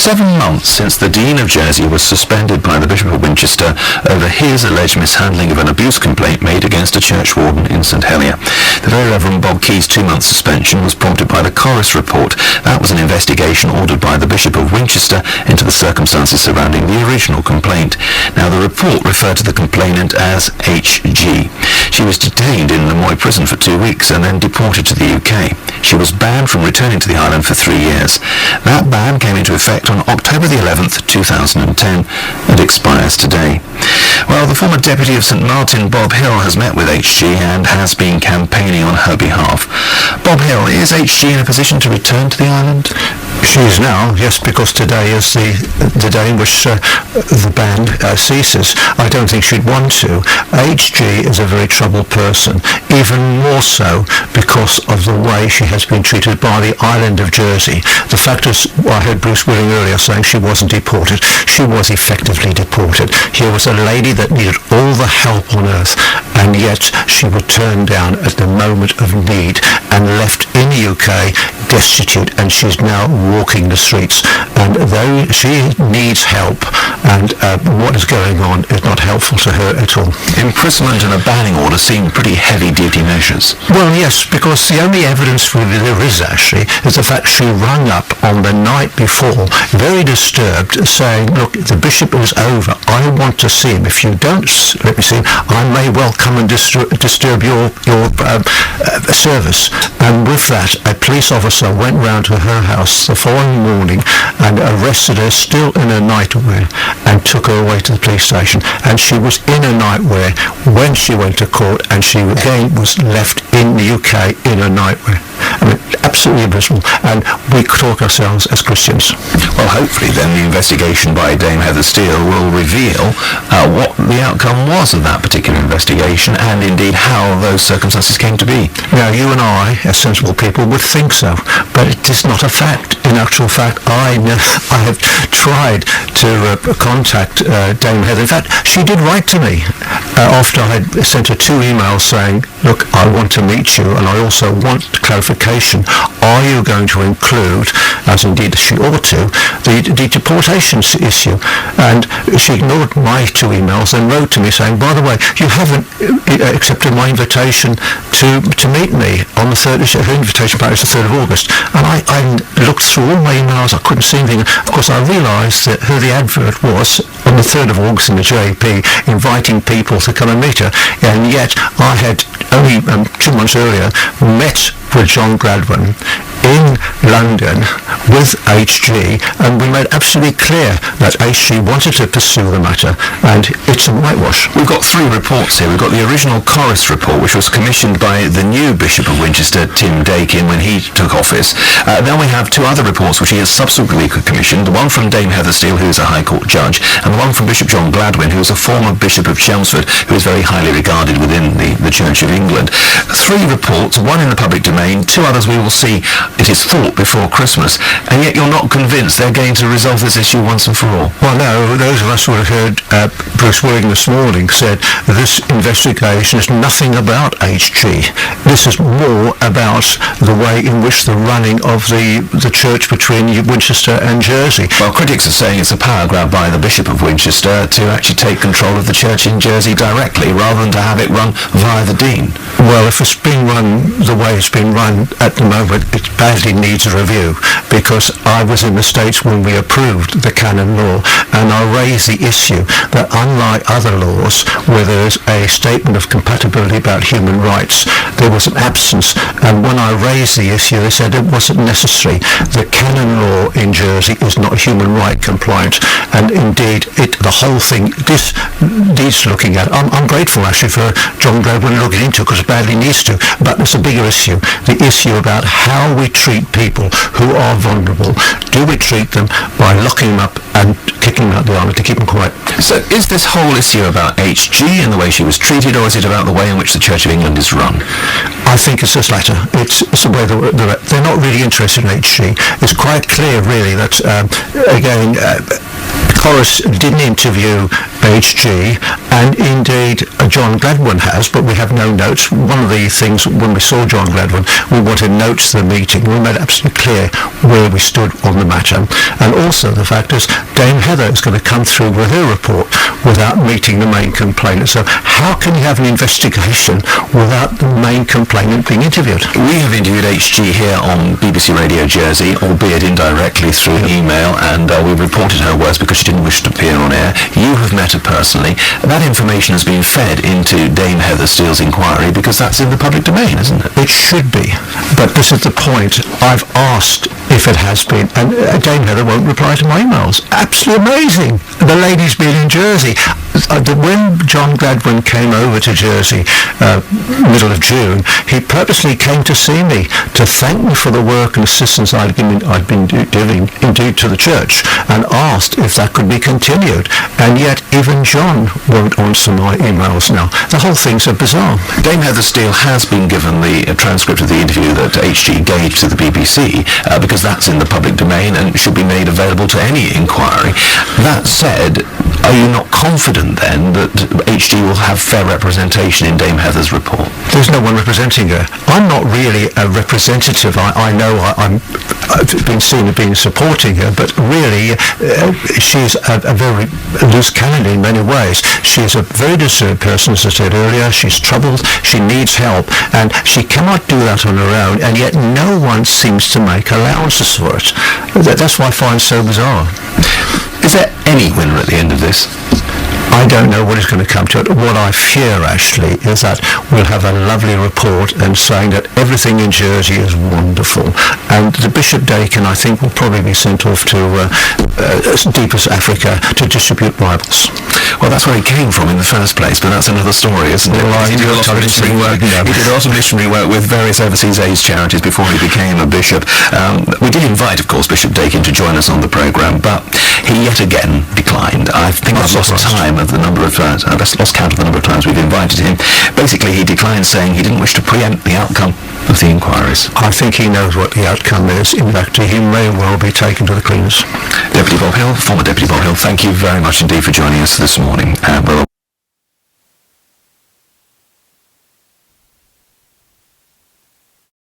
7 months since the Dean of Jersey was suspended by the Bishop of Winchester over his alleged mishandling of an abuse complaint made against a church warden in St Helier. The Very Reverend Bob Key's 2-month suspension was prompted by the Corris report. That was an investigation ordered by the Bishop of Winchester into the circumstances surrounding the original complaint. Now, the report referred to the complainant as H.G. She was detained in the Moy prison for 2 weeks and then deported to the UK. She was banned from returning to the island for 3 years. That ban came into effect on October the 11th, 2010, and expires today. Well, the former Deputy of St Martin, Bob Hill, has met with H.G. and has been campaigning on her behalf. Bob Hill, is H.G. in a position to return to the island? She is now, yes, because today is the day in which the ban ceases. I don't think she'd want to. H.G. is a very troubled person, even more so because of the way she has been treated by the island of Jersey. The fact is, I heard Bruce Willing earlier saying she wasn't deported. She was effectively deported. Here was a lady that needed all the help on earth, and yet she was turned down at the moment of need and left in the UK destitute, and she's now walking the streets. And though she needs help, and what is going on is not helpful to her at all. Imprisonment and a banning order seem pretty heavy-duty measures. Well, yes, because the only evidence there is actually is the fact she rang up on the night before, very disturbed, saying, look, the bishop is over. I want to see him. If you don't let me see him, I may well come and disturb your service. And with that, a police officer went round to her house the following morning and arrested her still in her nightwear and took her away to the police station. And she was in her nightwear when she went to court, and she again was left in the UK in her nightwear. I mean, absolutely abysmal. And we talk ourselves as Christians. Well, hopefully then the investigation by Dame Heather Steele will reveal what the outcome was of that particular investigation, and indeed how those circumstances came to be. Now, you and I, as sensible people, would think so, but it is not a fact. In actual fact, I have tried to contact Dame Heather. In fact, she did write to me after I had sent her 2 emails saying, look, I want to meet you, and I also want clarification. Are you going to include, as indeed she ought to, the deportation issue? And she ignored my 2 emails and wrote to me saying, by the way, you haven't accepted my invitation to meet me on the 3rd, her invitation back is the 3rd of August. And I looked through all my emails, I couldn't see anything. Of course, I realised that the advert was on the 3rd of August in the JP, inviting people to come and meet her. And yet, I had only 2 months earlier met with John Gladwin in London with H.G., and we made absolutely clear that H.G. wanted to pursue the matter, and it's a whitewash. We've got 3 reports here. We've got the original Corris report, which was commissioned by the new Bishop of Winchester, Tim Dakin, when he took office. Then we have 2 other reports which he has subsequently commissioned, the one from Dame Heather Steele, who is a High Court judge, and the one from Bishop John Gladwin, who is a former Bishop of Chelmsford, who is very highly regarded within the Church of England. 3 reports, one in the public domain, 2 others we will see, it is thought, before Christmas, and yet you're not convinced they're going to resolve this issue once and for all. Well, no, those of us who have heard Bruce Willing this morning said this investigation is nothing about H.G. This is more about the way in which the running of the church between Winchester and Jersey. Well, critics are saying it's a power grab by the Bishop of Winchester to actually take control of the church in Jersey directly, rather than to have it run via the Dean. Well, if it's being run the way it's been run at the moment, it badly needs a review, because I was in the States when we approved the canon law, and I raised the issue that unlike other laws where there's a statement of compatibility about human rights, there was an absence, and when I raised the issue they said it wasn't necessary. The canon law in Jersey is not human right compliant, and indeed the whole thing this needs looking at. I'm grateful actually for John Gladwin looking into it, because it badly needs to, but there's a bigger issue, the issue about how we treat people who are vulnerable. Do we treat them by locking them up and kicking them out the island to keep them quiet? So is this whole issue about H.G. and the way she was treated, or is it about the way in which the Church of England is run? I think it's this latter. It's the way they're not really interested in H.G. It's quite clear, really, that, again, Corris didn't interview HG, and indeed John Gladwin has, but we have no notes. One of the things when we saw John Gladwin, we wanted notes of the meeting. We made it absolutely clear where we stood on the matter. And also the fact is Dame Heather is going to come through with her report without meeting the main complainant. So how can you have an investigation without the main complainant being interviewed? We have interviewed HG here on BBC Radio Jersey, albeit indirectly through email, and we reported her words because she didn't wish to appear on air. You have met her personally. That information has been fed into Dame Heather Steele's inquiry because that's in the public domain, isn't it? It should be. But this is the point. I've asked if it has been, and Dame Heather won't reply to my emails. Absolutely amazing. The lady's been in Jersey. When John Gladwin came over to Jersey, middle of June, he purposely came to see me to thank me for the work and assistance I'd been doing indeed to the church, and asked if that could be continued. And yet even John won't answer my emails now. The whole thing's so bizarre. Dame Heather Steele has been given the transcript of the interview that HG gave to the BBC because that's in the public domain and should be made available to any inquiry. That said, are you not confident then that HG will have fair representation in Dame Heather's report? There's no one representing her. I'm not really a representative. I know I've been seen as being supporting her, but really she's a very loose cannon in many ways. She's a very disturbed person, as I said earlier. She's troubled. She needs help, and she cannot do that on her own, and yet no one seems to make allowances for it. That's what I find so bizarre. Is there any winner at the end of this? I don't know what is going to come to it. What I fear, actually, is that we'll have a lovely report and saying that everything in Jersey is wonderful. And the Bishop Dakin, I think, will probably be sent off to deepest Africa to distribute Bibles. Well, that's where he came from in the first place, but that's another story, isn't it? Well, He did a lot of missionary work. He did a lot of missionary work with various overseas AIDS charities before he became a bishop. We did invite, of course, Bishop Dakin to join us on the programme, but he yet again declined. I think I've lost time of the number of times, I've lost count of the number of times we've invited him. Basically, he declined, saying he didn't wish to preempt the outcome of the inquiries. I think he knows what the outcome is. In fact, he may well be taken to the cleaners. Deputy Bob Hill, former Deputy Bob Hill, thank you very much indeed for joining us this morning. We'll